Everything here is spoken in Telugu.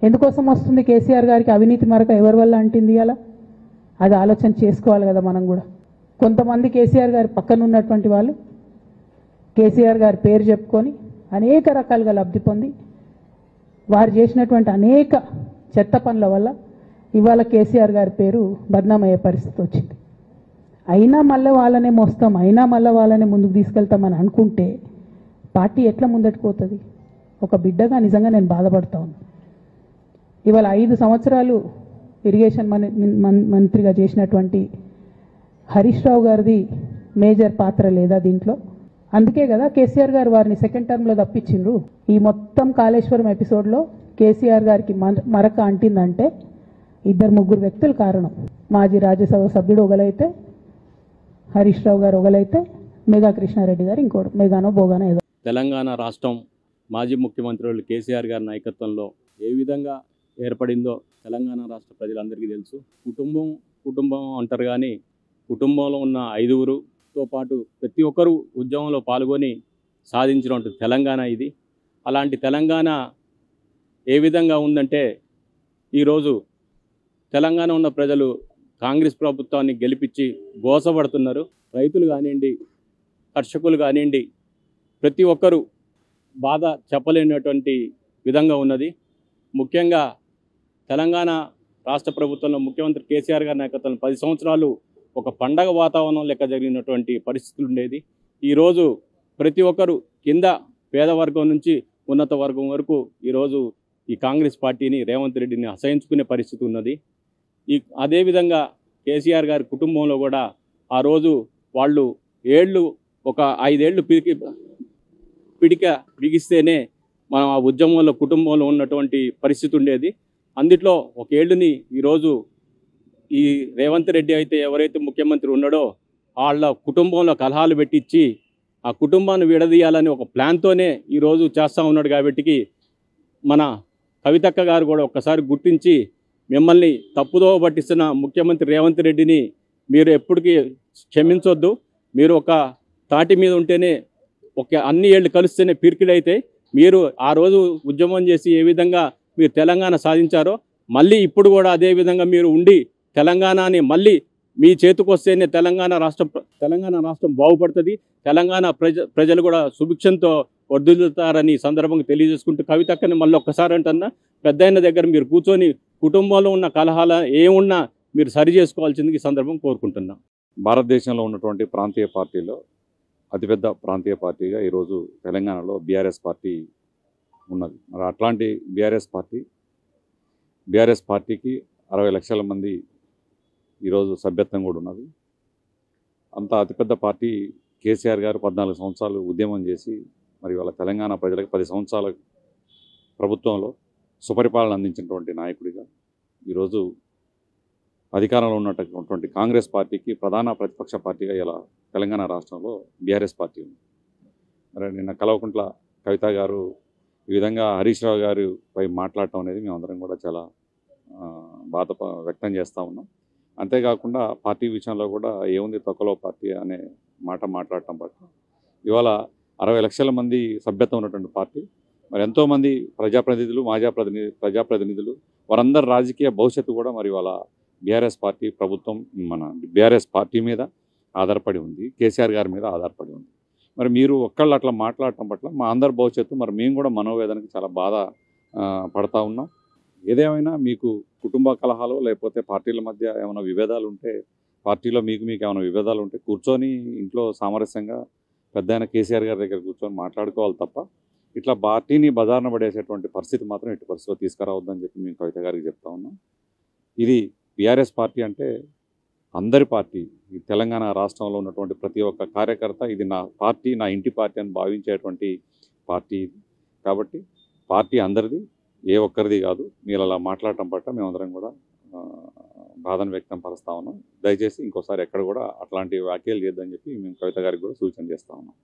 ఎందుకోసం వస్తుంది కేసీఆర్ గారికి అవినీతి మరక ఎవరి వల్ల అంటింది అలా? అది ఆలోచన చేసుకోవాలి కదా మనం కూడా. కొంతమంది కేసీఆర్ గారి పక్కన ఉన్నటువంటి వాళ్ళు కేసీఆర్ గారి పేరు చెప్పుకొని అనేక రకాలుగా లబ్ధి పొంది వారు చేసినటువంటి అనేక చెత్త పనుల వల్ల ఇవాళ కేసీఆర్ గారి పేరు బద్నామయ్యే పరిస్థితి వచ్చింది. అయినా మళ్ళీ వాళ్ళనే మోస్తాం, అయినా మళ్ళీ వాళ్ళనే ముందుకు తీసుకెళ్తామని అనుకుంటే పార్టీ ఎట్లా ముందటికి పోతుంది? ఒక బిడ్డగా నిజంగా నేను బాధపడతా ఉన్నాను. ఇవాళ 5 సంవత్సరాలు ఇరిగేషన్ మంత్రిగా చేసినటువంటి హరీష్ రావు గారిది మేజర్ పాత్ర లేదా దీంట్లో? అందుకే కదా కేసీఆర్ గారు వారిని సెకండ్ టర్మ్లో తప్పించిండ్రు. ఈ మొత్తం కాళేశ్వరం ఎపిసోడ్లో కేసీఆర్ గారికి మరక అంటిందంటే 2-3 వ్యక్తులు కారణం. మాజీ రాజ్యసభ సభ్యుడు ఒకలైతే, హరీష్ రావు గారు ఒకలైతే, మేఘా కృష్ణారెడ్డి గారు ఇంకోటి, మేఘానో బోగానో ఏదో. తెలంగాణ రాష్ట్రం మాజీ ముఖ్యమంత్రులు కేసీఆర్ గారి నాయకత్వంలో ఏ విధంగా ఏర్పడిందో తెలంగాణ రాష్ట్ర ప్రజలందరికీ తెలుసు. కుటుంబం అంటారు, కానీ కుటుంబంలో ఉన్న 5గురుతో పాటు ప్రతి ఒక్కరూ ఉద్యమంలో పాల్గొని సాధించినటువంటి తెలంగాణ ఇది. అలాంటి తెలంగాణ ఏ విధంగా ఉందంటే, ఈరోజు తెలంగాణ ఉన్న ప్రజలు కాంగ్రెస్ ప్రభుత్వాన్ని గెలిపించి గోసపడుతున్నారు. రైతులు కానివ్వండి, కర్షకులు కానివ్వండి, ప్రతి ఒక్కరూ బాధ చెప్పలేనటువంటి విధంగా ఉన్నది. ముఖ్యంగా తెలంగాణ రాష్ట్ర ప్రభుత్వంలో ముఖ్యమంత్రి కేసీఆర్ గారి నాయకత్వంలో 10 సంవత్సరాలు ఒక పండగ వాతావరణం లెక్క జరిగినటువంటి పరిస్థితులు ఉండేది. ఈరోజు ప్రతి ఒక్కరు కింద పేదవర్గం నుంచి ఉన్నత వర్గం వరకు ఈరోజు ఈ కాంగ్రెస్ పార్టీని, రేవంత్ రెడ్డిని అసహించుకునే పరిస్థితి ఉన్నది. అదేవిధంగా కేసీఆర్ గారి కుటుంబంలో కూడా ఆ రోజు వాళ్ళు ఒక 5 ఏళ్ళు పిడిక బిగిస్తేనే మనం ఆ ఉద్యమంలో కుటుంబంలో ఉన్నటువంటి పరిస్థితి ఉండేది. అందుట్లో ఒక ఏళ్ళుని ఈరోజు ఈ రేవంత్ రెడ్డి అయితే ఎవరైతే ముఖ్యమంత్రి ఉన్నాడో వాళ్ళ కుటుంబంలో కలహాలు పెట్టించి ఆ కుటుంబాన్ని విడదీయాలని ఒక ప్లాన్తోనే ఈరోజు చేస్తూ ఉన్నాడు. కాబట్టి మన కవితక్క గారు కూడా ఒక్కసారి గుర్తించి మిమ్మల్ని తప్పుదో పట్టిస్తున్న ముఖ్యమంత్రి రేవంత్ రెడ్డిని మీరు ఎప్పటికీ క్షమించొద్దు. మీరు ఒక తాటి మీద ఉంటేనే అన్ని ఏళ్ళు కలిస్తేనే పిరికిడైతే మీరు ఆ రోజు ఉద్యమం చేసి ఏ విధంగా మీరు తెలంగాణ సాధించారో మళ్ళీ ఇప్పుడు కూడా అదే విధంగా మీరు ఉండి తెలంగాణని మళ్ళీ మీ చేతికొస్తేనే తెలంగాణ రాష్ట్రం బాగుపడుతుంది. తెలంగాణ ప్రజలు కూడా సుభిక్షంతో వర్ధిల్లుతారని సందర్భంగా తెలియజేసుకుంటూ కవితక్కని మళ్ళీ ఒక్కసారి అంటున్నా, పెద్దయిన దగ్గర మీరు కూర్చొని కుటుంబంలో ఉన్న కలహాలు ఏమున్నా మీరు సరి చేసుకోవాల్సింది ఈ సందర్భం కోరుకుంటున్నా. భారతదేశంలో ఉన్నటువంటి ప్రాంతీయ పార్టీలో అతిపెద్ద ప్రాంతీయ పార్టీగా ఈరోజు తెలంగాణలో బీఆర్ఎస్ పార్టీ ఉన్నది. మరి అట్లాంటి బీఆర్ఎస్ పార్టీకి 60 లక్షల మంది ఈరోజు సభ్యత్వం కూడా ఉన్నది. అంత అతిపెద్ద పార్టీ కేసీఆర్ గారు 14 సంవత్సరాలు ఉద్యమం చేసి మరి వాళ్ళ తెలంగాణ ప్రజలకు 10 సంవత్సరాల ప్రభుత్వంలో సుపరిపాలన అందించినటువంటి నాయకుడిగా ఈరోజు అధికారంలో ఉన్నటువంటి కాంగ్రెస్ పార్టీకి ప్రధాన ప్రతిపక్ష పార్టీగా ఇలా తెలంగాణ రాష్ట్రంలో బీఆర్ఎస్ పార్టీ ఉంది. మరి నిన్న కల్వకుంట్ల కవిత గారు ఈ విధంగా హరీష్ రావు గారిపై మాట్లాడటం అనేది మేమందరం కూడా చాలా బాధ వ్యక్తం చేస్తూ ఉన్నాం. అంతేకాకుండా పార్టీ విషయంలో కూడా ఏముంది తొక్కలో పార్టీ అనే మాట మాట్లాడటం పట్ల ఇవాళ 60 లక్షల మంది సభ్యత్వం ఉన్నటువంటి పార్టీ, మరి ఎంతోమంది ప్రజాప్రతినిధులు, ప్రజాప్రతినిధులు వారందరి రాజకీయ భవిష్యత్తు కూడా మరి వాళ్ళ బీఆర్ఎస్ పార్టీ ప్రభుత్వం మన బీఆర్ఎస్ పార్టీ మీద ఆధారపడి ఉంది, కేసీఆర్ గారి మీద ఆధారపడి ఉంది. మరి మీరు ఒక్కళ్ళు అట్లా మాట్లాడటం పట్ల మా అందరి భవిష్యత్తు మరి మేము కూడా మనోవేదనకి చాలా బాధ పడతా ఉన్నాం. ఏదేమైనా మీకు కుటుంబ కలహాలు లేకపోతే పార్టీల మధ్య ఏమైనా విభేదాలు ఉంటే, పార్టీలో మీకు ఏమైనా విభేదాలు ఉంటే కూర్చొని ఇంట్లో సామరస్యంగా పెద్ద కేసీఆర్ గారి దగ్గర కూర్చొని మాట్లాడుకోవాలి తప్ప ఇట్లా పార్టీని బజార్న పడేసేటువంటి పరిస్థితి మాత్రం ఎట్టి పరిస్థితిలో తీసుకురావద్దని చెప్పి మేము కవిత గారికి చెప్తా ఉన్నాం. ఇది బీఆర్ఎస్ పార్టీ అంటే అందరి పార్టీ. ఈ తెలంగాణ రాష్ట్రంలో ఉన్నటువంటి ప్రతి ఒక్క కార్యకర్త ఇది నా పార్టీ, నా ఇంటి పార్టీ అని భావించేటువంటి పార్టీ ఇది. కాబట్టి పార్టీ అందరిది, ఏ ఒక్కరిది కాదు. మీరు అలా మాట్లాడటం పట్ల మేమందరం కూడా బాధను వ్యక్తం పరుస్తూ ఉన్నాం. దయచేసి ఇంకోసారి ఎక్కడ కూడా అట్లాంటి వ్యాఖ్యలు చేయొద్దని చెప్పి మేము కవిత గారికి కూడా సూచన చేస్తూ ఉన్నాం.